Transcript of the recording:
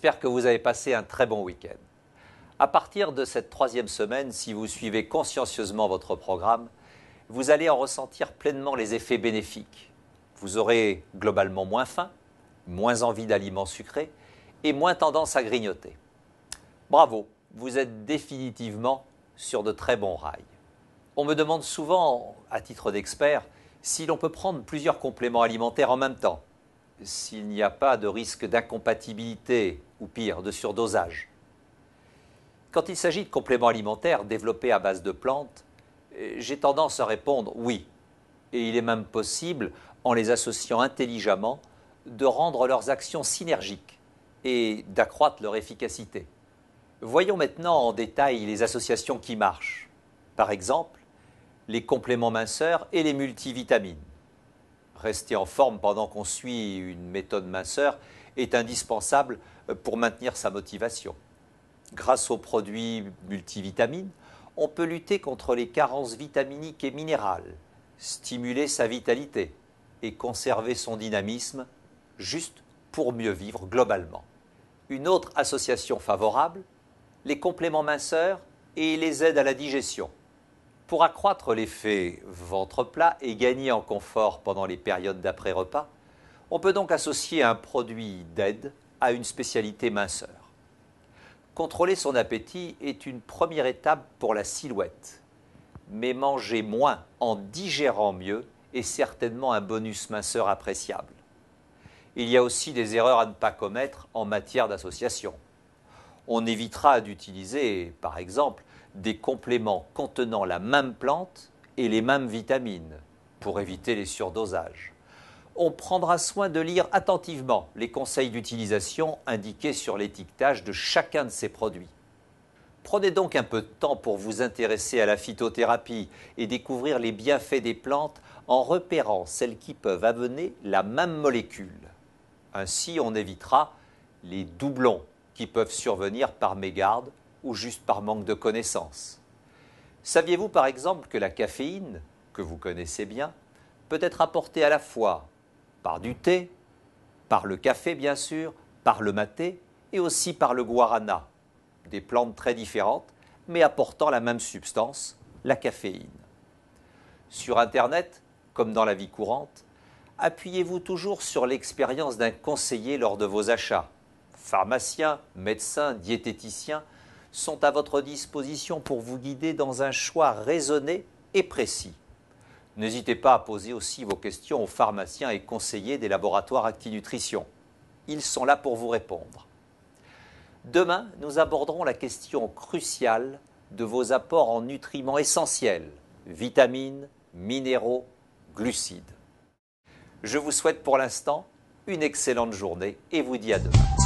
J'espère que vous avez passé un très bon week-end. À partir de cette troisième semaine, si vous suivez consciencieusement votre programme, vous allez en ressentir pleinement les effets bénéfiques. Vous aurez globalement moins faim, moins envie d'aliments sucrés et moins tendance à grignoter. Bravo, vous êtes définitivement sur de très bons rails. On me demande souvent, à titre d'expert, si l'on peut prendre plusieurs compléments alimentaires en même temps, s'il n'y a pas de risque d'incompatibilité ou pire, de surdosage. Quand il s'agit de compléments alimentaires développés à base de plantes, j'ai tendance à répondre oui. Et il est même possible, en les associant intelligemment, de rendre leurs actions synergiques et d'accroître leur efficacité. Voyons maintenant en détail les associations qui marchent. Par exemple, les compléments minceurs et les multivitamines. Rester en forme pendant qu'on suit une méthode minceur est indispensable pour maintenir sa motivation. Grâce aux produits multivitamines, on peut lutter contre les carences vitaminiques et minérales, stimuler sa vitalité et conserver son dynamisme juste pour mieux vivre globalement. Une autre association favorable, les compléments minceurs et les aides à la digestion. Pour accroître l'effet ventre plat et gagner en confort pendant les périodes d'après-repas, on peut donc associer un produit d'aide à une spécialité minceur. Contrôler son appétit est une première étape pour la silhouette, mais manger moins en digérant mieux est certainement un bonus minceur appréciable. Il y a aussi des erreurs à ne pas commettre en matière d'association. On évitera d'utiliser, par exemple, des compléments contenant la même plante et les mêmes vitamines pour éviter les surdosages. On prendra soin de lire attentivement les conseils d'utilisation indiqués sur l'étiquetage de chacun de ces produits. Prenez donc un peu de temps pour vous intéresser à la phytothérapie et découvrir les bienfaits des plantes en repérant celles qui peuvent amener la même molécule. Ainsi, on évitera les doublons qui peuvent survenir par mégarde ou juste par manque de connaissances. Saviez-vous par exemple que la caféine, que vous connaissez bien, peut être apportée à la fois par du thé, par le café bien sûr, par le maté et aussi par le guarana, des plantes très différentes mais apportant la même substance, la caféine. Sur Internet, comme dans la vie courante, appuyez-vous toujours sur l'expérience d'un conseiller lors de vos achats. Pharmaciens, médecins, diététiciens sont à votre disposition pour vous guider dans un choix raisonné et précis. N'hésitez pas à poser aussi vos questions aux pharmaciens et conseillers des laboratoires ActiNutrition. Ils sont là pour vous répondre. Demain, nous aborderons la question cruciale de vos apports en nutriments essentiels, vitamines, minéraux, glucides. Je vous souhaite pour l'instant une excellente journée et vous dis à demain.